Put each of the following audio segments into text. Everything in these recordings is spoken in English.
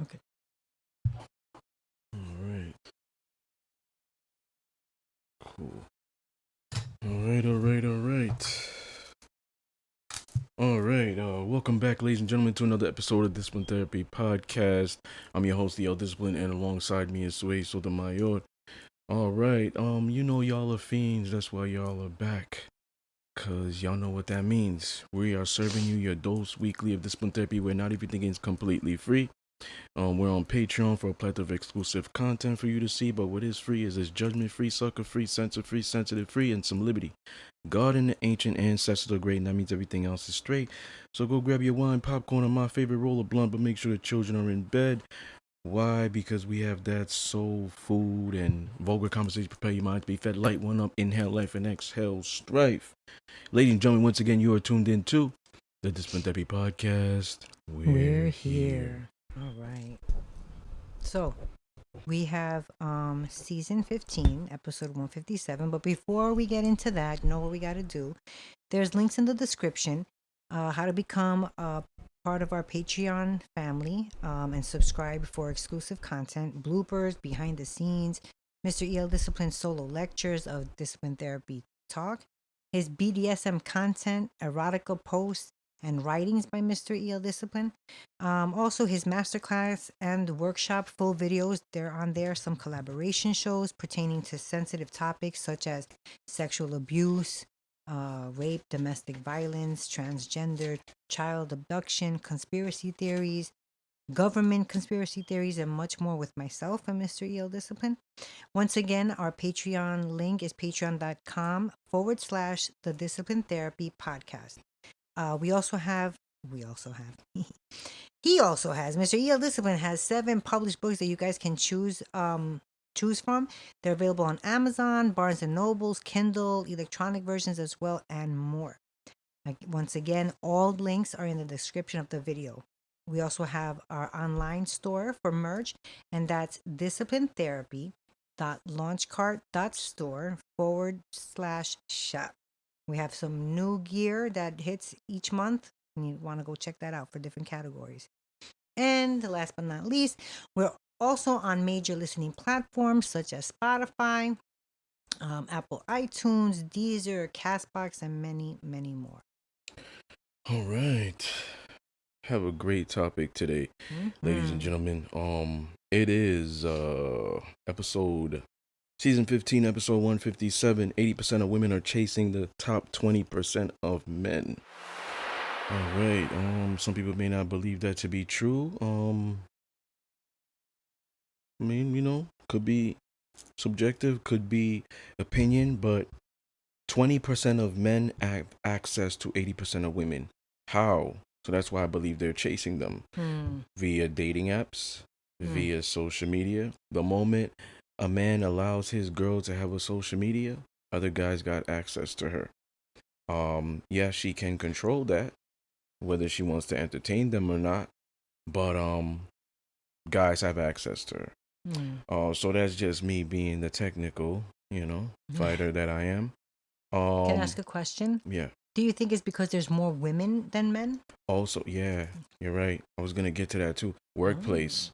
Okay. All right. Cool. All right. All right. All right. All right. Welcome back, ladies and gentlemen, to another episode of Discipline Therapy Podcast. I'm your host, the Discipline, and alongside me is Sway Sotomayor. All right. Y'all are fiends. That's why y'all are back. Cause y'all know what that means. We are serving you your dose weekly of discipline therapy where not everything is completely free. We're on Patreon for a plethora of exclusive content for you to see, but what is free is this judgment free, sucker free, censor free, sensitive free, and some liberty. God and the ancient ancestors are great, and that means everything else is straight. So go grab your wine, popcorn, and my favorite roll of blunt, but make sure the children are in bed. Why? Because we have that soul food and vulgar conversation. Prepare your mind to be fed. Light one up, inhale life, and exhale strife. Ladies and gentlemen, once again, you are tuned in to the Discipline Therapy Podcast. We're here. All right. So we have season 15, episode 157. But before we get into that, you know what we got to do. There's links in the description. How to become a part of our Patreon family and subscribe for exclusive content, bloopers, behind the scenes, Mr. EL Discipline solo lectures of discipline therapy talk, his BDSM content, erotica posts, and writings by Mr. EL Discipline. Also, his masterclass and workshop full videos, they're on there. Some collaboration shows pertaining to sensitive topics such as sexual abuse, rape, domestic violence, transgender, child abduction, conspiracy theories, government conspiracy theories, and much more with myself and Mr. EL Discipline. Once again, our Patreon link is patreon.com/the Discipline Therapy Podcast. We also have, he also has, Mr. EL Discipline has 7 published books that you guys can choose from. They're available on Amazon, Barnes and Nobles, Kindle, electronic versions as well, and more. Once again, all links are in the description of the video. We also have our online store for merch, and that's disciplinetherapy.launchcart.store/shop. We have some new gear that hits each month, and you want to go check that out for different categories. And last but not least, we're also on major listening platforms such as Spotify, Apple iTunes, Deezer, Castbox, and many, many more. All right. Have a great topic today, ladies and gentlemen. It is episode season 15, episode 157. 80% of women are chasing the top 20% of men. All right. Some people may not believe that to be true. Could be subjective, could be opinion, but 20% of men have access to 80% of women. How? So that's why I believe they're chasing them via dating apps, via social media. The moment a man allows his girl to have a social media, other guys got access to her. Yeah, she can control that, whether she wants to entertain them or not, but guys have access to her. So that's just me being the technical, fighter that I am. Can I ask a question? Yeah. Do you think it's because there's more women than men? Also, yeah, you're right. I was gonna get to that too. Workplace.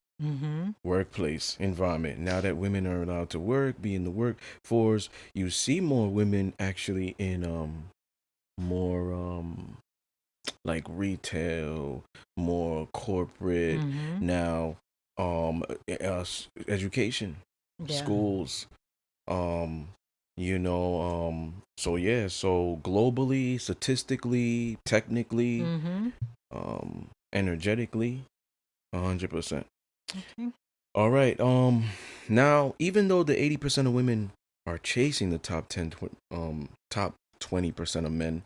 Workplace environment. Now that women are allowed to work, be in the workforce, you see more women actually in more like retail, more corporate. Now education, schools, so yeah, so globally, statistically, technically, energetically, 100%. Okay. All right. Now, even though the 80% of women are chasing the top 20% of men,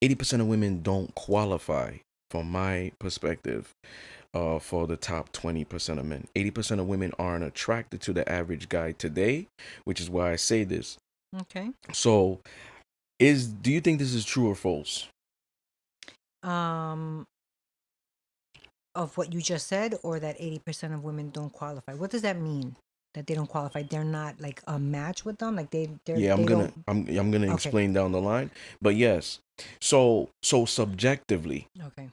80% of women don't qualify, from my perspective, for the top 20% of men. 80% of women aren't attracted to the average guy today, which is why I say this. Okay. So, do you think this is true or false? Of what you just said, or that 80% of women don't qualify. What does that mean? That they don't qualify? They're not like a match with them. Like Yeah, I'm they gonna don't. I'm gonna Okay. explain down the line, but yes. So subjectively, Okay.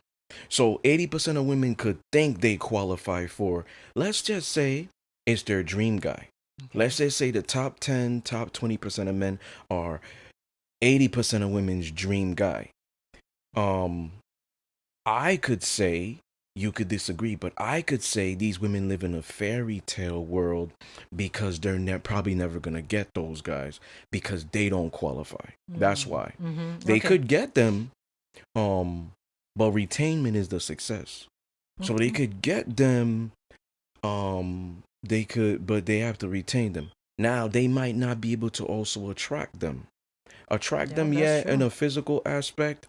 So 80% of women could think they qualify for, let's just say it's their dream guy. Okay. Let's just say the top 10, top 20% of men are 80% of women's dream guy. I could say, you could disagree, but I could say these women live in a fairy tale world because they're probably never going to get those guys because they don't qualify. That's why. They Okay. could get them, but retainment is the success. So they could get them, they could, but they have to retain them. Now, they might not be able to also attract them. Attract them, yeah, in a physical aspect,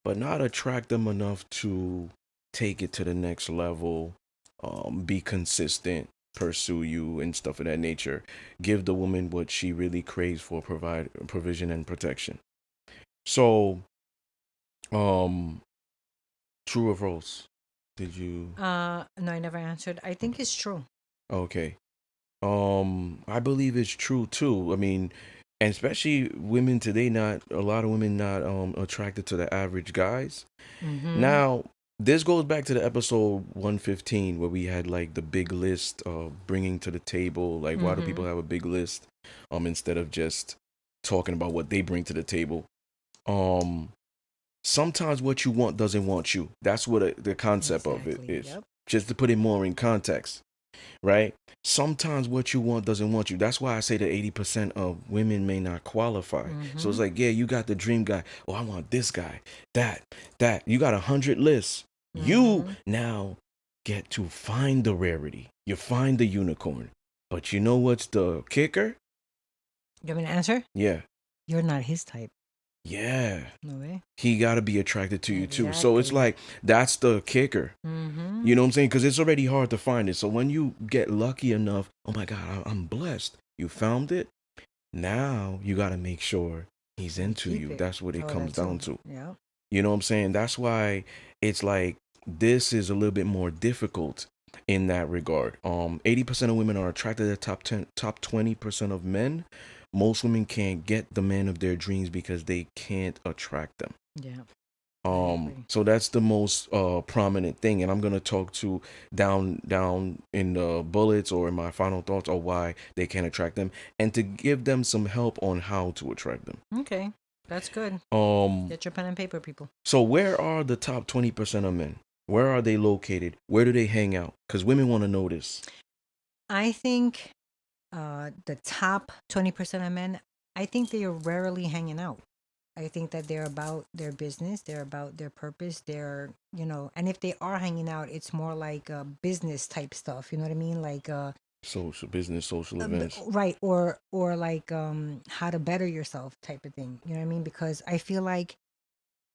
but not attract them enough to take it to the next level, be consistent, pursue you, and stuff of that nature. Give the woman what she really craves for, provide provision and protection. So, true or false? Did you? No, I never answered. I think it's true. Okay. I believe it's true too. I mean, and especially women today, not a lot of women not attracted to the average guys. Now, this goes back to the episode 115 where we had like the big list of bringing to the table. Like, why do people have a big list instead of just talking about what they bring to the table? Sometimes what you want doesn't want you. That's what the concept of it is. Yep. Just to put it more in context, right? Sometimes what you want doesn't want you. That's why I say that 80% of women may not qualify. So it's like, yeah, you got the dream guy. Oh, I want this guy, that. You got 100 lists. You now get to find the rarity. You find the unicorn. But you know what's the kicker? You want me to answer? Yeah. You're not his type. Yeah. No way. He got to be attracted to you too. So it's like, that's the kicker. You know what I'm saying? Because it's already hard to find it. So when you get lucky enough, oh my God, I'm blessed. You found it. Now you got to make sure he's into you. That's what it comes down to. Yeah. You know what I'm saying? That's why it's like, this is a little bit more difficult in that regard. 80% of women are attracted to the top 20% of men. Most women can't get the man of their dreams because they can't attract them. Yeah. So that's the most prominent thing, and I'm gonna talk to down in the bullets or in my final thoughts of why they can't attract them, and to give them some help on how to attract them. Okay, that's good. Get your pen and paper, people. So where are the top 20% of men? Where are they located? Where do they hang out? Because women want to know this. I think the top 20% of men, I think they are rarely hanging out. I think that they're about their business, they're about their purpose, they're, and if they are hanging out, it's more like business type stuff, you know what I mean? Like social events. Right, or like how to better yourself type of thing. You know what I mean? Because I feel like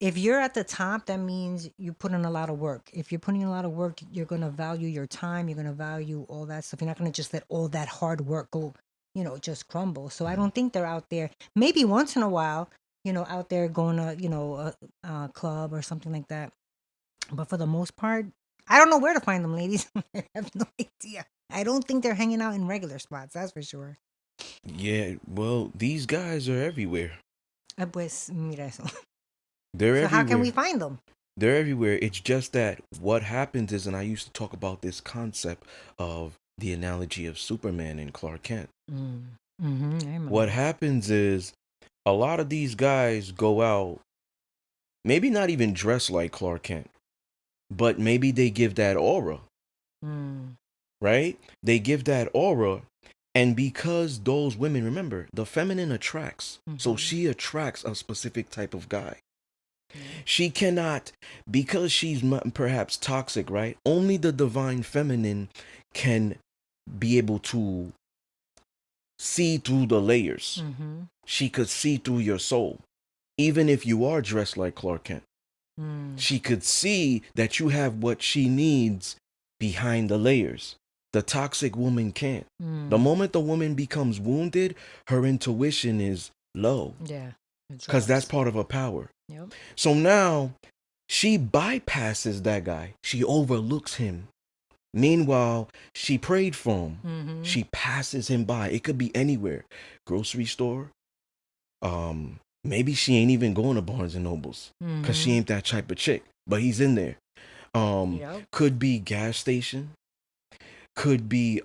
if you're at the top, that means you put in a lot of work. If you're putting in a lot of work, you're going to value your time. You're going to value all that stuff. You're not going to just let all that hard work go, just crumble. So I don't think they're out there. Maybe once in a while, out there going to, a club or something like that. But for the most part, I don't know where to find them, ladies. I have no idea. I don't think they're hanging out in regular spots. That's for sure. Yeah, well, these guys are everywhere. Pues mira eso. They're so everywhere. How can we find them? They're everywhere. It's just that what happens is, and I used to talk about this concept of the analogy of Superman and Clark Kent. What happens is a lot of these guys go out, maybe not even dressed like Clark Kent, but maybe they give that aura. Right? They give that aura. And because those women, remember, the feminine attracts. So she attracts a specific type of guy. She cannot, because she's perhaps toxic, right? Only the divine feminine can be able to see through the layers. She could see through your soul. Even if you are dressed like Clark Kent. She could see that you have what she needs behind the layers. The toxic woman can't. The moment the woman becomes wounded, her intuition is low. Yeah. Because that's part of her power. Yep. So now she bypasses that guy. She overlooks him. Meanwhile, she prayed for him. She passes him by. It could be anywhere. Grocery store. Maybe she ain't even going to Barnes and Nobles because she ain't that type of chick. But he's in there. Yep. Could be gas station, could be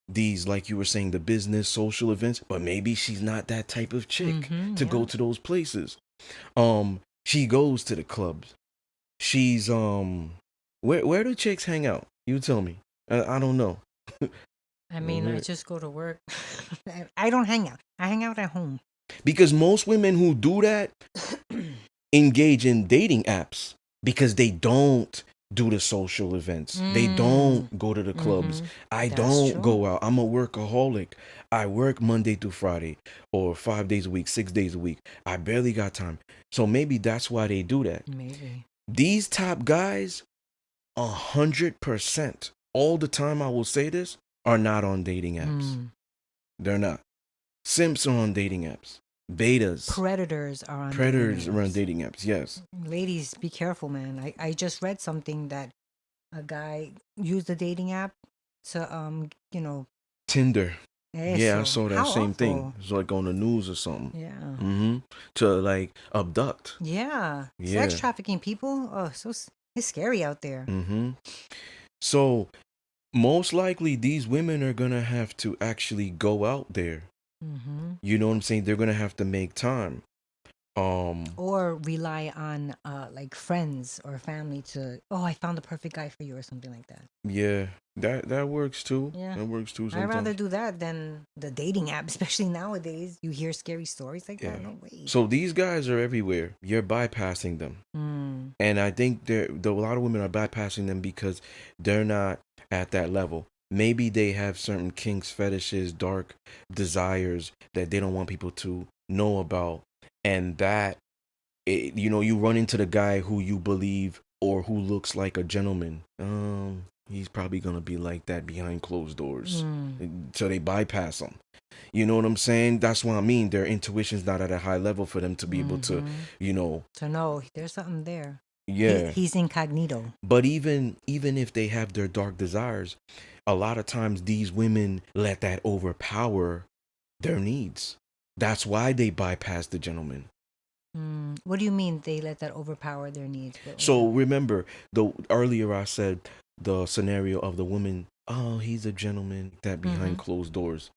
these, like you were saying, the business social events, but maybe she's not that type of chick Mm-hmm. to go Yep. to those places. She goes to the clubs. She's where do chicks hang out? You tell me. I don't know. I mean, I Where- just go to work. I don't hang out. I hang out at home. because most women who do that engage in dating apps because they don't do the social events. They Mm. don't go to the clubs. Mm-hmm. I That's don't true. go out. I'm a workaholic. I work Monday through Friday or 5 days a week, 6 days a week. I barely got time. So maybe that's why they do that. Maybe. These top guys, 100%, all the time, I will say this, are not on dating apps. Mm. They're not. Simps are on dating apps. Betas, Predators are on dating predators are on apps. dating apps. Yes. Ladies, be careful, man. I just read something that a guy used a dating app to Tinder. Yeah, I eso. saw that How same thing. awful. It's like on the news or something. Yeah. To like abduct. Yeah. Sex Yeah. trafficking people. Oh, it's scary out there. So most likely these women are gonna have to actually go out there. Mm-hmm. You know what I'm saying? They're gonna have to make time. Or rely on like friends or family to, oh, I found the perfect guy for you or something like that. Yeah, that works too. Yeah. That works too I'd rather sometimes. do that than the dating app, especially nowadays. You hear scary stories like Yeah. that. No way. So these guys are everywhere. You're bypassing them. Mm. And I think a lot of women are bypassing them because they're not at that level. Maybe they have certain kinks, fetishes, dark desires that they don't want people to know about. And that, you run into the guy who you believe or who looks like a gentleman. He's probably going to be like that behind closed doors. So they bypass him. You know what I'm saying? That's what I mean. Their intuition's not at a high level for them to be able to, To know there's something there. yeah. He's incognito. But even if they have their dark desires, a lot of times these women let that overpower their needs. That's why they bypass the gentleman. What do you mean they let that overpower their needs? So remember, the earlier I said the scenario of the woman, oh, he's a gentleman, that behind closed doors.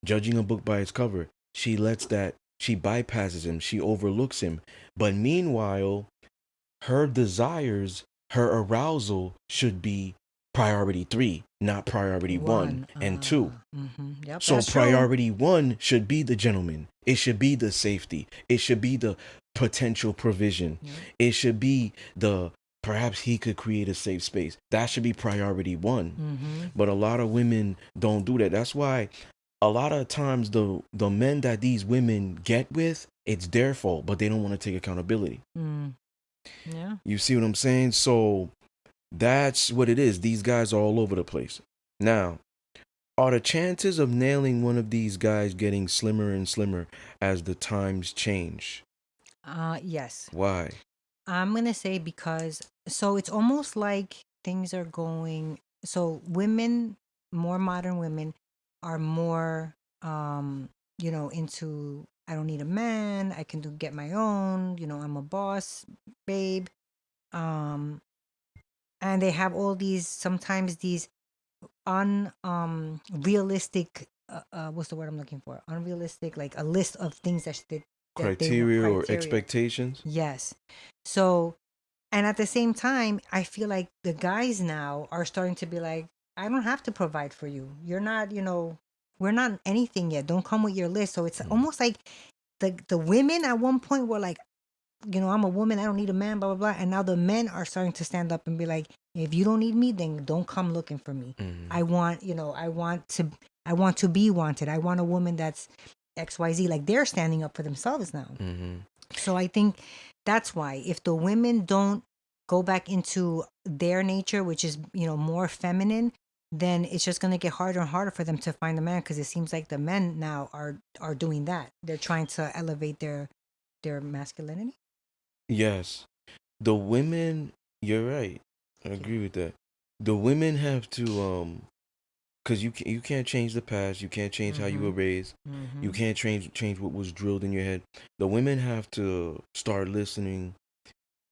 Judging a book by its cover, she bypasses him, she overlooks him. But meanwhile, her desires, her arousal should be priority 3, not priority 1 and 2. Yep, So that's true. priority 1 should be the gentleman. It should be the safety. It should be the potential provision. Yep. It should be the perhaps he could create a safe space. That should be priority 1. But a lot of women don't do that. That's why a lot of times the men that these women get with, it's their fault, but they don't want to take accountability. Yeah. You see what I'm saying? So that's what it is. These guys are all over the place. Now, are the chances of nailing one of these guys getting slimmer and slimmer as the times change? Yes. Why? I'm gonna say because so it's almost like things are going. So women, more modern women, are more into, I don't need a man. I can get my own. I'm a boss, babe. And they have all these, sometimes these realistic, what's the word I'm looking for? Unrealistic, like a list of things that they want. Criteria or expectations? Yes. So, and at the same time, I feel like the guys now are starting to be like, I don't have to provide for you. You're not, we're not anything yet. Don't come with your list. So it's almost like the women at one point were like, I'm a woman, I don't need a man, blah, blah, blah. And now the men are starting to stand up and be like, if you don't need me, then don't come looking for me. I want to be wanted. I want a woman that's XYZ. Like, they're standing up for themselves now. So I think that's why if the women don't go back into their nature, which is, more feminine, then it's just going to get harder and harder for them to find a man, because it seems like the men now are doing that. They're trying to elevate their masculinity. Yes. The women, you're right. I agree with that. The women have to because you can't change the past. You can't change how you were raised. You can't change what was drilled in your head. The women have to start listening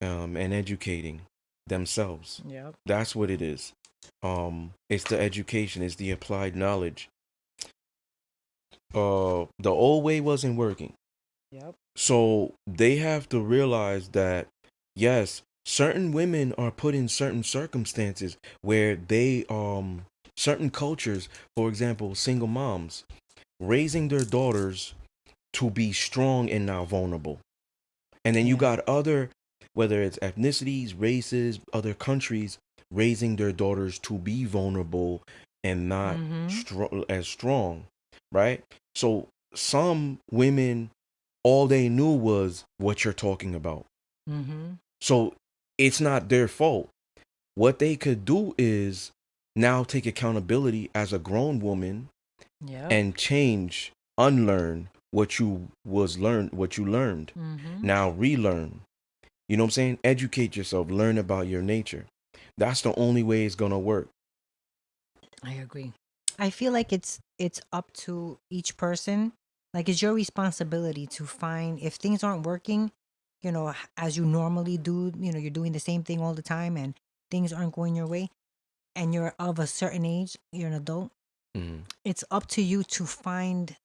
and educating themselves. Yep. That's what it is. It's the education, it's the applied knowledge. The old way wasn't working. Yep. So they have to realize that, yes, certain women are put in certain circumstances where certain cultures, for example, single moms, raising their daughters to be strong and not vulnerable. And then you Yeah. got other, whether it's ethnicities, races, other countries, raising their daughters to be vulnerable and not Mm-hmm. as strong, right? So some women, all they knew was what you're talking about. Mm-hmm. So it's not their fault. What they could do is now take accountability as a grown woman Yep. and change, unlearn what you learned. Mm-hmm. Now relearn. You know what I'm saying? Educate yourself, learn about your nature. That's the only way it's gonna work. I agree. I feel like it's up to each person. Like it's your responsibility to find if things aren't working, as you normally do, you're doing the same thing all the time and things aren't going your way and you're of a certain age, you're an adult. Mm-hmm. It's up to you to find,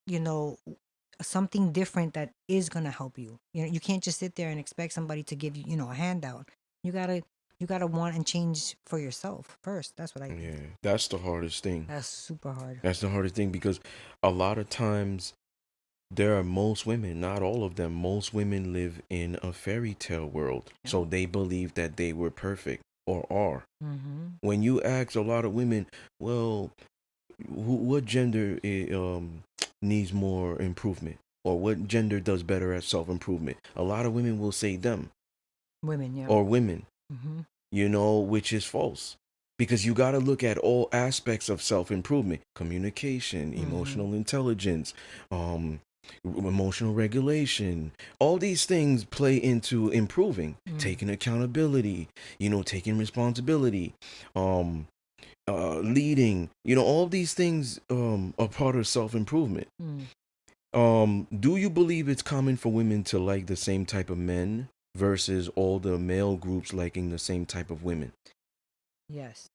something different that is going to help you. You can't just sit there and expect somebody to give you, a handout. You got to want and change for yourself first. That's what I think. Yeah, that's the hardest thing. That's super hard. That's the hardest thing because a lot of times there are most women, not all of them, most women live in a fairy tale world. Yeah. So they believe that they were perfect or are. Mm-hmm. When you ask a lot of women, well, what gender needs more improvement? Or what gender does better at self improvement? A lot of women will say them Women, yeah. or women, Mm-hmm. which is false. Because you got to look at all aspects of self improvement: communication, Mm-hmm. emotional intelligence, um, emotional regulation. All these things play into improving, Mm. taking accountability, taking responsibility, um, leading. All these things are part of self improvement. Mm. Do you believe it's common for women to like the same type of men versus all the male groups liking the same type of women? Yes.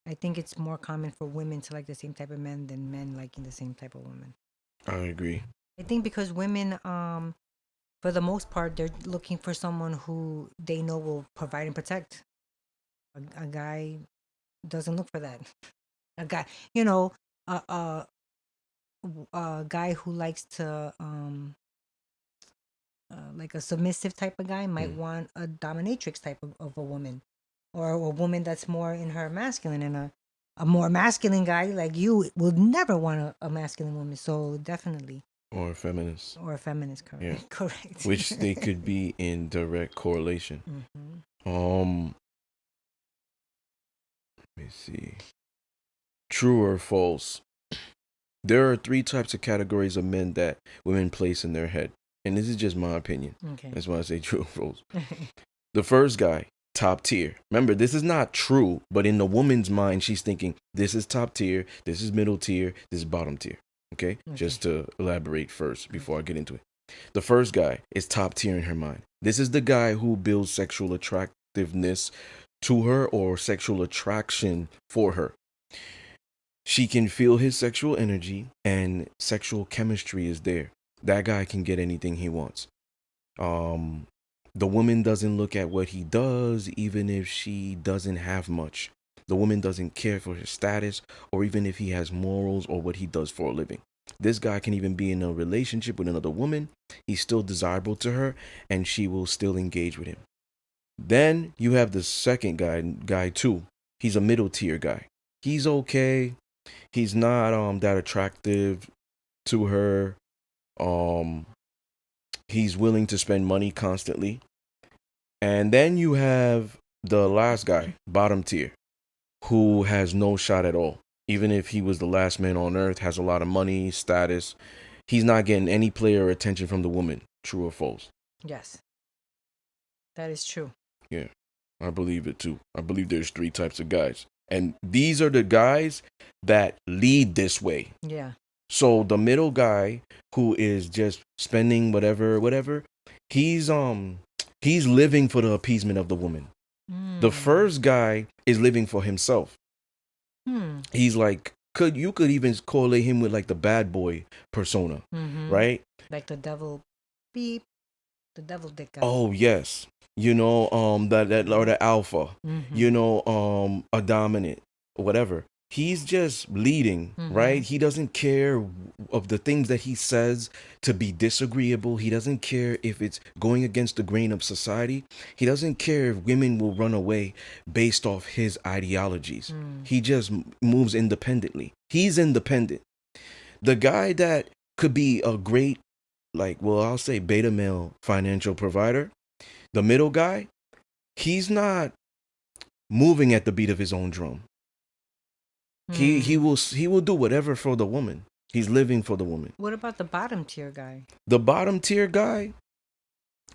I think it's more common for women to like the same type of men than men liking the same type of women. I agree. I think because women, for the most part, they're looking for someone who they know will provide and protect. A guy doesn't look for that. A guy, you know, a a, a guy who likes to like a submissive type of guy might Mm. want a dominatrix type of a woman, or a woman that's more in her masculine, and a more masculine guy like you will never want a masculine woman. So definitely, Or a feminist. or a feminist, Yeah. correct? Correct. Which they could be in direct correlation. Mm-hmm. Let me see. True or false? There are three types of categories of men that women place in their head. And this is just my opinion. Okay. That's why I say true or false. The first guy, top tier. Remember, this is not true, but in the woman's mind, she's thinking, this is top tier, this is middle tier, this is bottom tier. Okay? Just to elaborate first before I get into it. The first guy is top tier in her mind. This is the guy who builds sexual attractiveness to her or sexual attraction for her. She can feel his sexual energy and sexual chemistry is there. That guy can get anything he wants. Um, the woman doesn't look at what he does, even if she doesn't have much. The woman doesn't care for his status or even if he has morals or what he does for a living. This guy can even be in a relationship with another woman. He's still desirable to her and she will still engage with him. Then you have the second guy two. He's a middle tier guy. He's okay. He's not that attractive to her. Um he's willing to spend money constantly. And then you have the last guy, bottom tier, who has no shot at all. Even if he was the last man on earth, has a lot of money, status, he's not getting any play or attention from the woman. True or false? Yes, that is true. Yeah, I believe it too. I believe there's three types of guys. And these are the guys that lead this way. Yeah. So the middle guy who is just spending whatever, he's living for the appeasement of the woman. The Mm. first guy is living for himself. He's like, you could even correlate him with like the bad boy persona, right? Like the devil, beep, the devil dick guy. Oh yes, that or the alpha, a dominant, whatever. He's just leading, right? He doesn't care of the things that he says to be disagreeable. He doesn't care if it's going against the grain of society. He doesn't care if women will run away based off his ideologies. He just moves independently. He's independent. The guy that could be a great, I'll say beta male financial provider, the middle guy, he's not moving at the beat of his own drum. He will do whatever for the woman. He's living for the woman. What about the bottom tier guy? The bottom tier guy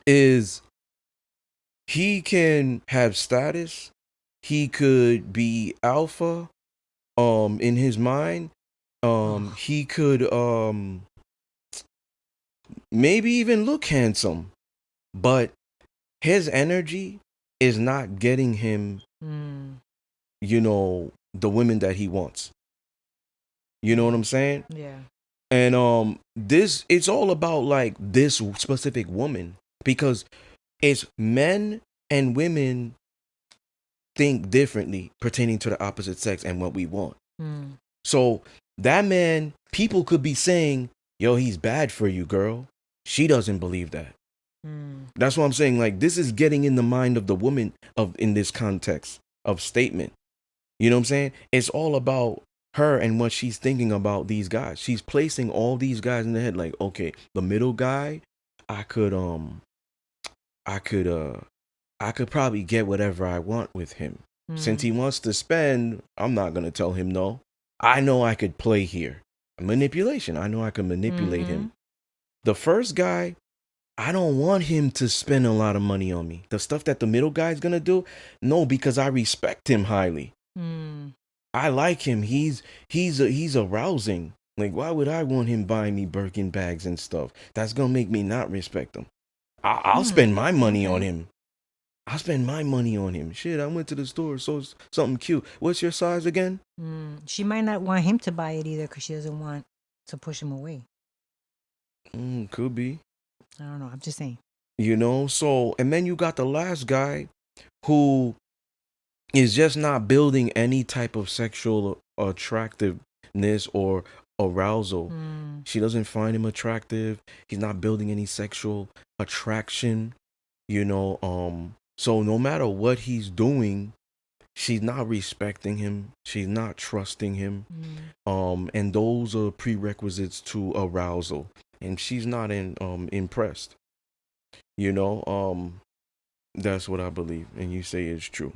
is, he can have status. He could be alpha in his mind. He could maybe even look handsome, but his energy is not getting him the women that he wants. You know what I'm saying? Yeah. And it's all about like this specific woman, because it's men and women think differently pertaining to the opposite sex and what we want. So that man, people could be saying, yo, he's bad for you, girl. She doesn't believe that. That's what I'm saying. Like, this is getting in the mind of the woman in this context of statement. You know what I'm saying? It's all about her and what she's thinking about these guys. She's placing all these guys in the head. Like, okay, the middle guy, I could probably get whatever I want with him. Since he wants to spend, I'm not gonna tell him no. I know I could play here. Manipulation. I know I can manipulate him. The first guy, I don't want him to spend a lot of money on me. The stuff that the middle guy's gonna do, no, because I respect him highly. I like him. He's arousing. Like, why would I want him buying me Birkin bags and stuff? That's gonna make me not respect him. I'll spend my money on him. I'll spend my money on him. Shit, I went to the store, saw something cute. What's your size again? She might not want him to buy it either because she doesn't want to push him away. Could be. I don't know. I'm just saying. So, and then you got the last guy who is just not building any type of sexual attractiveness or arousal. She doesn't find him attractive. He's not building any sexual attraction, so no matter what he's doing, she's not respecting him. She's not trusting him. And those are prerequisites to arousal. And she's not impressed. That's what I believe. And you say it's true.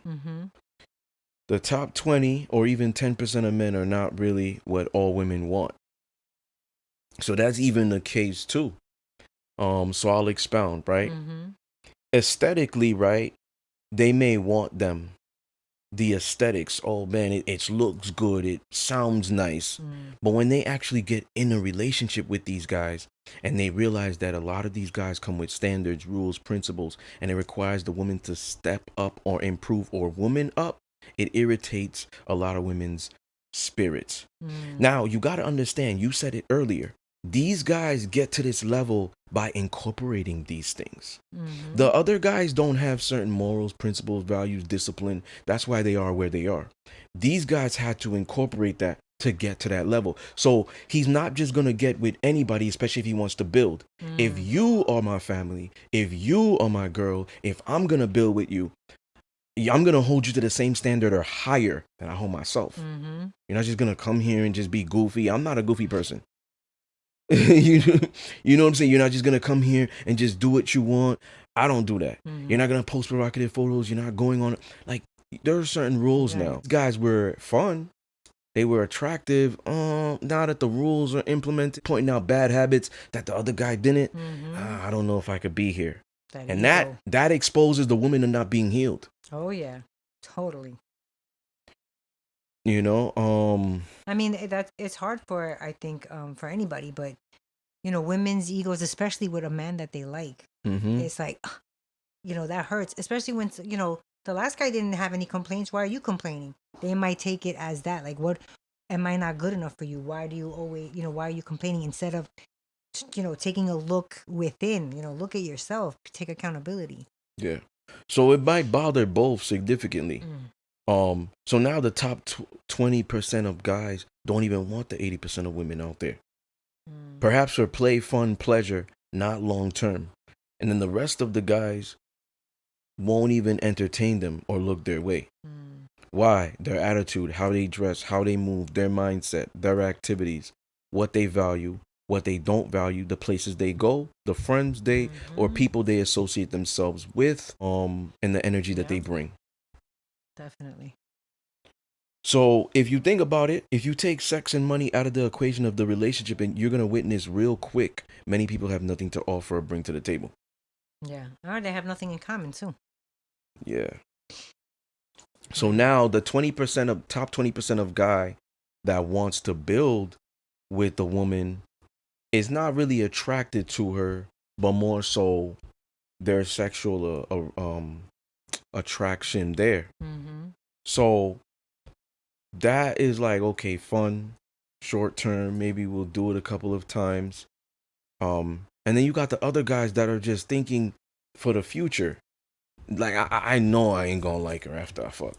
The top 20 or even 10% of men are not really what all women want. So that's even the case too. So I'll expound, right? Aesthetically, right? They may want them. The aesthetics, oh man, it looks good, it sounds nice. But when they actually get in a relationship with these guys and they realize that a lot of these guys come with standards, rules, principles, and it requires the woman to step up or improve or woman up, it irritates a lot of women's spirits. Now, you got to understand, you said it earlier, these guys get to this level by incorporating these things. The other guys don't have certain morals, principles, values, discipline. That's why they are where they are. These guys had to incorporate that to get to that level. So he's not just going to get with anybody, especially if he wants to build. If you are my family, if you are my girl, if I'm going to build with you, I'm going to hold you to the same standard or higher than I hold myself. You're not just going to come here and just be goofy. I'm not a goofy person. you know what I'm saying? You're not just going to come here and just do what you want. I don't do that. You're not going to post provocative photos. You're not going on. Like, there are certain rules now. These guys were fun. They were attractive. Now that the rules are implemented, pointing out bad habits that the other guy didn't, I don't know if I could be here. And that exposes the woman to not being healed. Oh, yeah. Totally. I mean, it's hard for, I think, for anybody, but women's egos, especially with a man that they like, it's like, that hurts, especially when The last guy didn't have any complaints. Why are you complaining? They might take it as that. Like, what? Am I not good enough for you? Why do you always, why are you complaining instead of, taking a look within, look at yourself, take accountability. Yeah. So it might bother both significantly. So now the top 20% of guys don't even want the 80% of women out there. Perhaps for play, fun, pleasure, not long term. And then the rest of the guys won't even entertain them or look their way. Why? Their attitude, how they dress, how they move, their mindset, their activities, what they value, what they don't value, the places they go, the friends they or people they associate themselves with, and the energy that they bring. Definitely. So if you think about it, if you take sex and money out of the equation of the relationship, and you're gonna witness real quick, many people have nothing to offer or bring to the table. Yeah. Or they have nothing in common too. Yeah. So now the 20% of top 20% of guy that wants to build with the woman is not really attracted to her, but more so their sexual attraction there. So that is like, okay, fun, short term, maybe we'll do it a couple of times. And then you got the other guys that are just thinking for the future. Like, I know I ain't gonna like her after I fuck.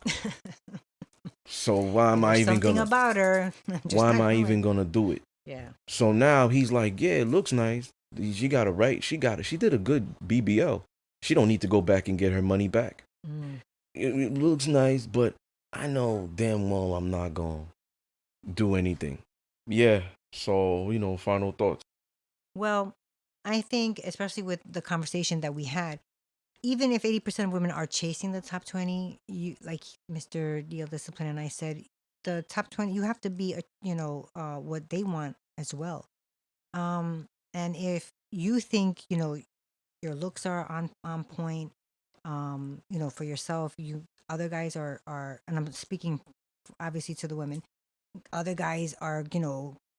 So why am I even something gonna about her? why am I even gonna do it? Yeah. So now he's like, yeah, it looks nice. She got it right. She did a good BBL. She don't need to go back and get her money back. It looks nice, but I know damn well I'm not gonna do anything. Yeah. So, final thoughts. Well, I think, especially with the conversation that we had, even if 80% of women are chasing the top 20, you, like Mr. Deal Discipline and I said, the top 20, you have to be, what they want as well. And if you think, your looks are on point, for yourself, other guys are, and I'm speaking obviously to the women, other guys are,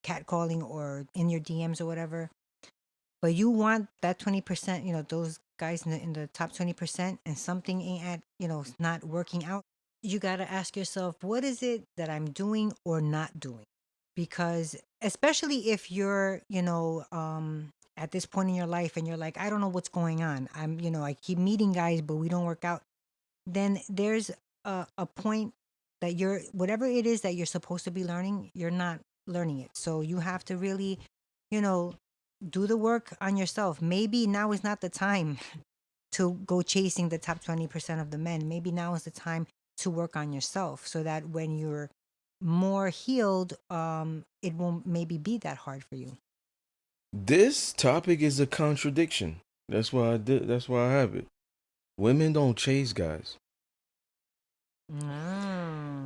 catcalling or in your DMs or whatever, but you want that 20%, those guys in the top 20%, and something ain't it's not working out. You got to ask yourself, what is it that I'm doing or not doing? Because especially if you're, at this point in your life and you're like, I don't know what's going on. I keep meeting guys, but we don't work out. Then there's a point that whatever it is that you're supposed to be learning, you're not learning it. So you have to really, you know, do the work on yourself. Maybe now is not the time to go chasing the top 20% of the men. Maybe now is the time to work on yourself so that when you're more healed, it won't maybe be that hard for you. This topic is a contradiction. That's why I have it. Women don't chase guys.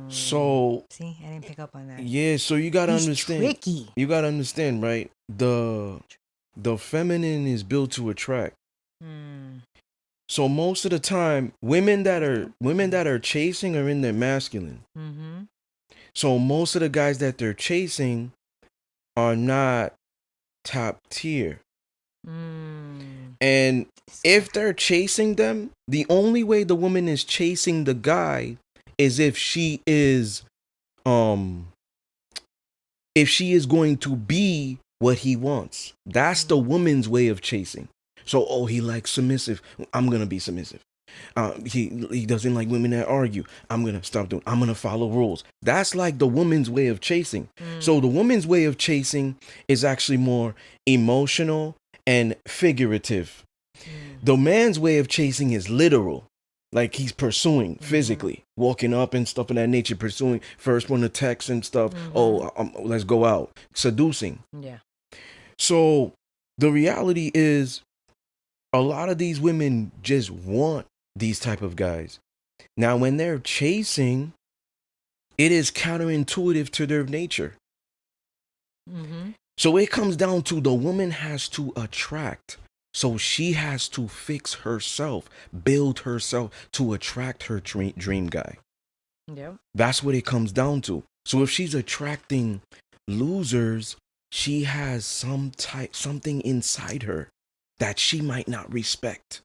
So See, I didn't pick up on that. yeah, so you gotta He's understand. tricky. You gotta understand, right? The feminine is built to attract. So most of the time, women that are chasing are in their masculine. So most of the guys that they're chasing are not top tier. And if they're chasing them, the only way the woman is chasing the guy is if she is going to be what he wants. That's the woman's way of chasing. So, he likes submissive. I'm gonna be submissive. He doesn't like women that argue. I'm gonna follow rules. That's like the woman's way of chasing. So the woman's way of chasing is actually more emotional and figurative. The man's way of chasing is literal. Like he's pursuing physically, walking up and stuff of that nature, pursuing, first one to text and stuff. Let's go out, seducing. Yeah. So the reality is, a lot of these women just want these type of guys. Now, when they're chasing, it is counterintuitive to their nature. So it comes down to the woman has to attract. So she has to fix herself, build herself to attract her dream guy. Yep. That's what it comes down to. So if she's attracting losers, she has something inside her that she might not respect.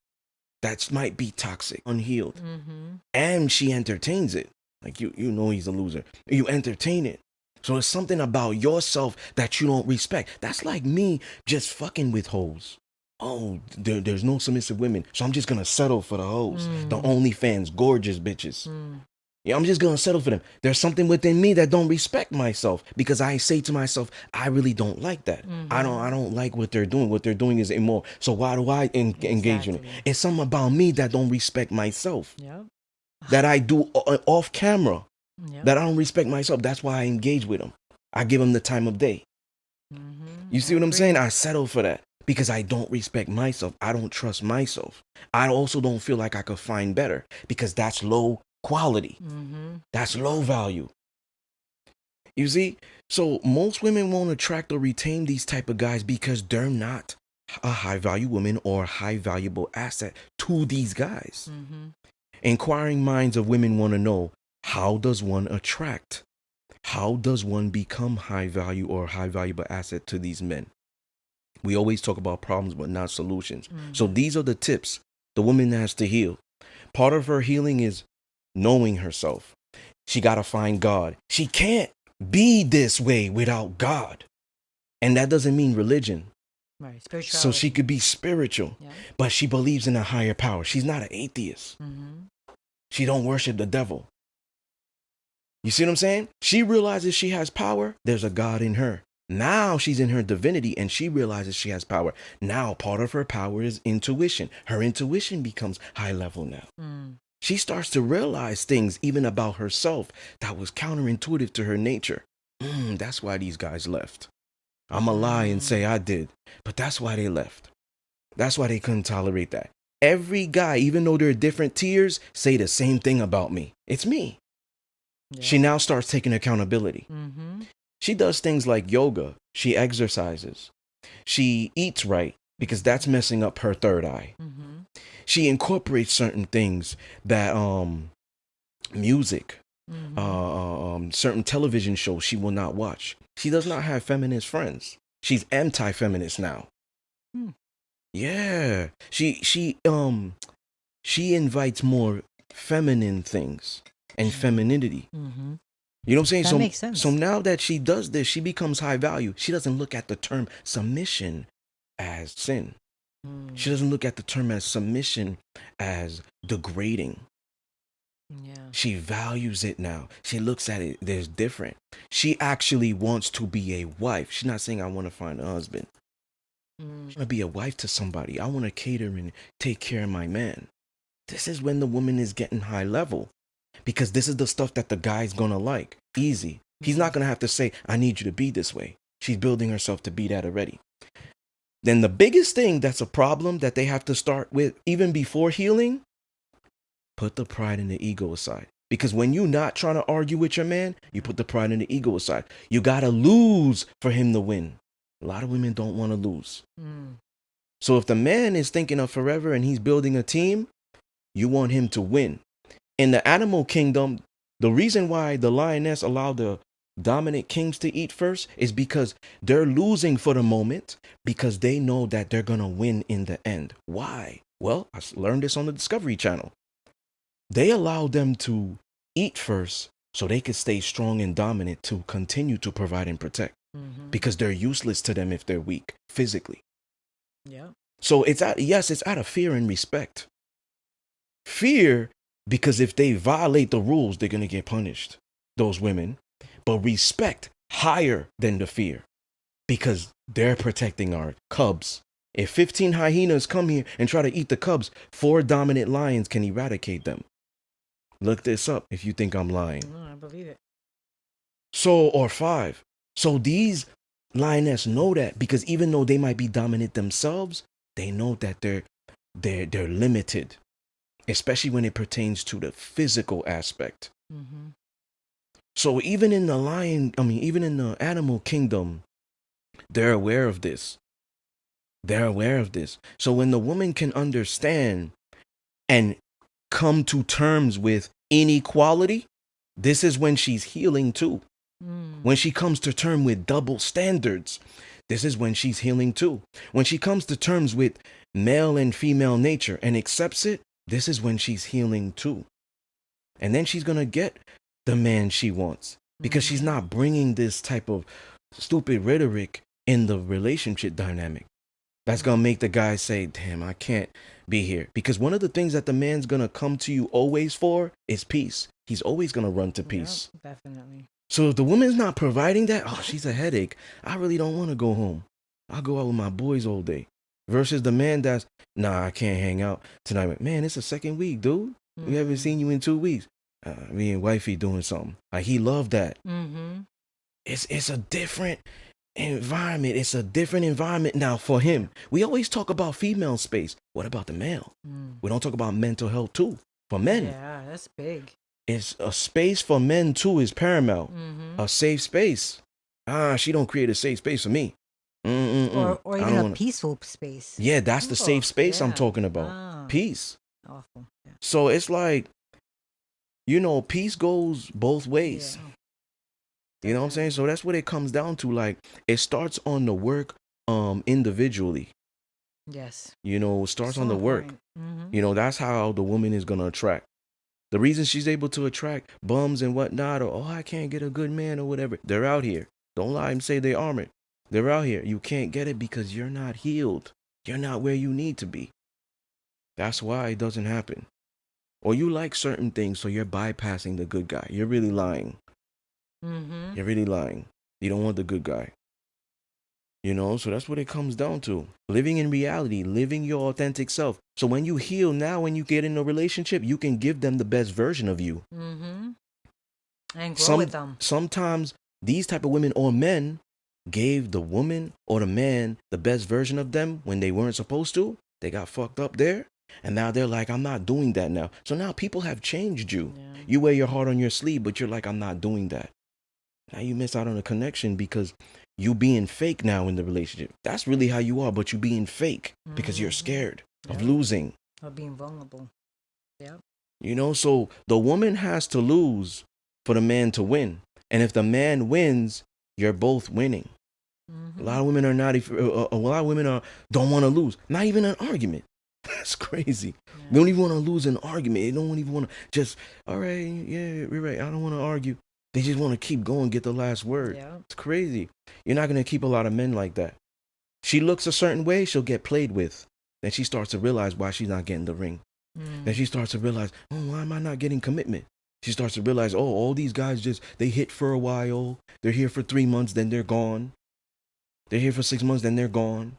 that might be toxic, unhealed, Mm-hmm. and she entertains it. Like you know he's a loser. You entertain it. So it's something about yourself that you don't respect. That's like me just fucking with hoes. Oh, there's no submissive women, so I'm just gonna settle for the hoes. The OnlyFans, gorgeous bitches. Yeah, I'm just gonna settle for them. There's something within me that don't respect myself because I say to myself, I really don't like that. I don't like what they're doing. What they're doing is immoral. So why do I engage in it? Exactly. It's something about me that don't respect myself. Yep. That I do off camera. Yep. That I don't respect myself. That's why I engage with them. I give them the time of day. You see what I'm saying? I settle for that because I don't respect myself. I don't trust myself. I also don't feel like I could find better because that's low quality. That's low value. You see? So most women won't attract or retain these type of guys because they're not a high value woman or high valuable asset to these guys. Inquiring minds of women want to know, how does one attract? How does one become high value or high valuable asset to these men? We always talk about problems, but not solutions. So these are the tips the woman has to heal. Part of her healing is knowing herself. She got to find God. She can't be this way without God. And that doesn't mean religion. Right. Spirituality. So she could be spiritual, but she believes in a higher power. She's not an atheist. She don't worship the devil. You see what I'm saying? She realizes she has power. There's a God in her. Now she's in her divinity and she realizes she has power. Now part of her power is intuition. Her intuition becomes high level now. She starts to realize things even about herself that was counterintuitive to her nature. That's why these guys left. I'm going to lie and say I did, but that's why they left. That's why they couldn't tolerate that. Every guy, even though they're different tiers, say the same thing about me. It's me. She now starts taking accountability. She does things like yoga. She exercises. She eats right because that's messing up her third eye. She incorporates certain things that music, certain television shows she will not watch. She does not have feminist friends. She's anti-feminist now. Yeah. She invites more feminine things and femininity. You know what I'm saying? That makes sense. So now that she does this, she becomes high value. She doesn't look at the term submission as sin. She doesn't look at the term as submission as degrading. She values it now. She looks at it, there's different. She actually wants to be a wife. She's not saying I want to find a husband. I want to be a wife to somebody. I want to cater and take care of my man. This is when the woman is getting high level. Because this is the stuff that the guy's going to like. Easy. He's not going to have to say, I need you to be this way. She's building herself to be that already. Then the biggest thing that's a problem that they have to start with, even before healing, put the pride and the ego aside. Because when you're not trying to argue with your man, you put the pride and the ego aside. You got to lose for him to win. A lot of women don't want to lose. So if the man is thinking of forever and he's building a team, you want him to win. In the animal kingdom, the reason why the lioness allowed the dominant kings to eat first is because they're losing for the moment because they know that they're going to win in the end. Why? Well, I learned this on the Discovery Channel. They allowed them to eat first so they could stay strong and dominant to continue to provide and protect because they're useless to them if they're weak physically. So it's out of fear and respect. Fear, because if they violate the rules, they're going to get punished, those women. But respect higher than the fear because they're protecting our cubs. If 15 hyenas come here and try to eat the cubs, 4 dominant lions can eradicate them. Look this up if you think I'm lying. No, I believe it. So, or 5. So these lioness know that because even though they might be dominant themselves, they know that they're limited. Especially when it pertains to the physical aspect. So even in the animal kingdom, they're aware of this. So when the woman can understand and come to terms with inequality, this is when she's healing too. When she comes to terms with double standards, this is when she's healing too. When she comes to terms with male and female nature and accepts it, this is when she's healing too. And then she's going to get the man she wants because she's not bringing this type of stupid rhetoric in the relationship dynamic. That's going to make the guy say, damn, I can't be here. Because one of the things that the man's going to come to you always for is peace. He's always going to run to peace. Yep, definitely. So if the woman's not providing that, oh, she's a headache. I really don't want to go home. I'll go out with my boys all day. Versus the man that's, nah, I can't hang out tonight. Man, it's the second week, dude. We haven't seen you in 2 weeks. Me and wifey doing something. Like, he loved that. It's a different environment. It's a different environment now for him. We always talk about female space. What about the male? We don't talk about mental health too. For men. Yeah, that's big. It's a space for men too is paramount. A safe space. She don't create a safe space for me. Or even a peaceful space. Yeah, that's the safe space I'm talking about. Peace. Awful. Yeah. So it's like, peace goes both ways. Yeah. You know what I'm saying? So that's what it comes down to. Like, it starts on the work individually. Yes. It starts on the work. That's how the woman is going to attract. The reason she's able to attract bums and whatnot, or, I can't get a good man or whatever. They're out here. Don't lie and say they armored. They're out here. You can't get it because you're not healed. You're not where you need to be. That's why it doesn't happen. Or you like certain things, so you're bypassing the good guy. You're really lying. You're really lying. You don't want the good guy. So that's what it comes down to. Living in reality, living your authentic self. So when you heal now, when you get in a relationship, you can give them the best version of you. And grow with them. Sometimes these type of women or men gave the woman or the man the best version of them when they weren't supposed to. They got fucked up there. And now they're like, I'm not doing that now. So now people have changed you. Yeah. You wear your heart on your sleeve, but you're like, I'm not doing that. Now you miss out on a connection because you being fake now in the relationship. That's really how you are, but you being fake because you're scared of losing. Or being vulnerable. Yep. So the woman has to lose for the man to win. And if the man wins, you're both winning. A lot of women are not, a lot of women don't want to lose. Not even an argument. That's crazy. Yeah. They don't even want to lose an argument. They don't even want to just, all right, yeah, you're right. I don't want to argue. They just want to keep going, get the last word. Yeah. It's crazy. You're not going to keep a lot of men like that. She looks a certain way, she'll get played with. Then she starts to realize why she's not getting the ring. Then she starts to realize, why am I not getting commitment? She starts to realize, all these guys they hit for a while. They're here for 3 months, then they're gone. They're here for 6 months, then they're gone.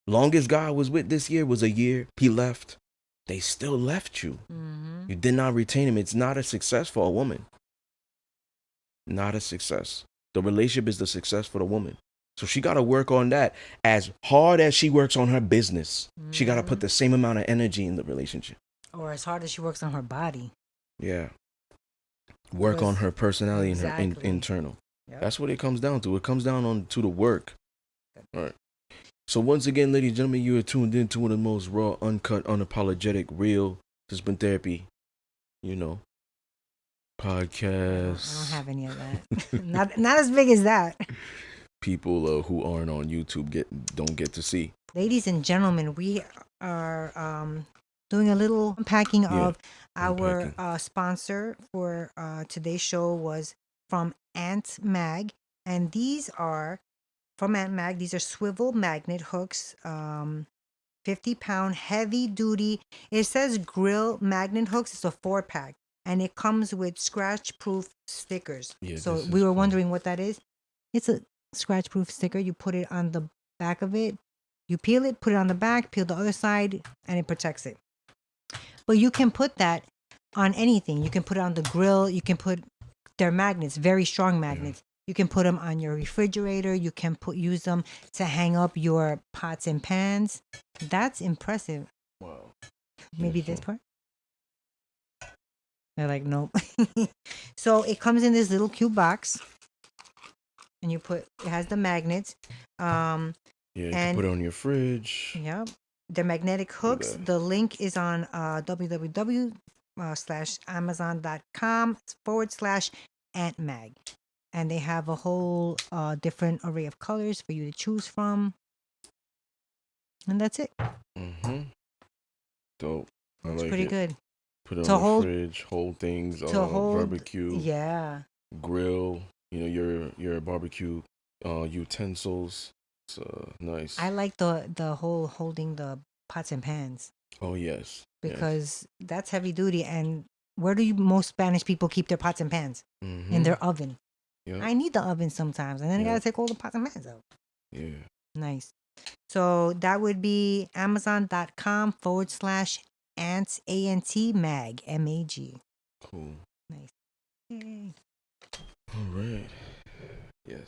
Longest guy I was with this year was a year. He left. They still left you. You did not retain him. It's not a success for a woman. Not a success. The relationship is the success for the woman. So she got to work on that as hard as she works on her business. She got to put the same amount of energy in the relationship. Or as hard as she works on her body. Yeah. Work on her personality and her internal. Yep. That's what it comes down to. It comes down to the work. All right. So once again, ladies and gentlemen, you are tuned in to one of the most raw, uncut, unapologetic, real Discipline Therapy, podcast. I don't have any of that. not as big as that. People who aren't on YouTube don't get to see. Ladies and gentlemen, we are doing a little unpacking of our sponsor for today's show was from Ant Mag, and these are from Ant Mag. These are swivel magnet hooks, 50-pound heavy duty. It says grill magnet hooks. It's a 4-pack, and it comes with scratch-proof stickers. Yeah, so we were wondering what that is. It's a scratch-proof sticker. You put it on the back of it. You peel it, put it on the back, peel the other side, and it protects it. But you can put that on anything. You can put it on the grill. You can put, they're magnets, very strong magnets. You can put them on your refrigerator. You can use them to hang up your pots and pans. That's impressive. Wow. Maybe this part? They're like, nope. So it comes in this little cute box. And it has the magnets. You can put it on your fridge. Yep. They're magnetic hooks. The link is on www.amazon.com/antmag. And they have a whole different array of colors for you to choose from. And that's it. Mm-hmm. Dope. I It's like pretty it. good. Put it To on the hold, fridge. Hold things. to hold, Barbecue, yeah. grill. You know your barbecue utensils. It's nice. I like the whole holding the pots and pans Oh yes. Yes. because that's heavy duty. And where do most Spanish people keep their pots and pans? In Mm-hmm. their oven. Yep. I need the oven sometimes, and then I Yep. gotta take all the pots and pans out. Yeah. Nice. So that would be amazon.com/ants, ANT mag, MAG. Cool. Nice. Yay. All right. Yes.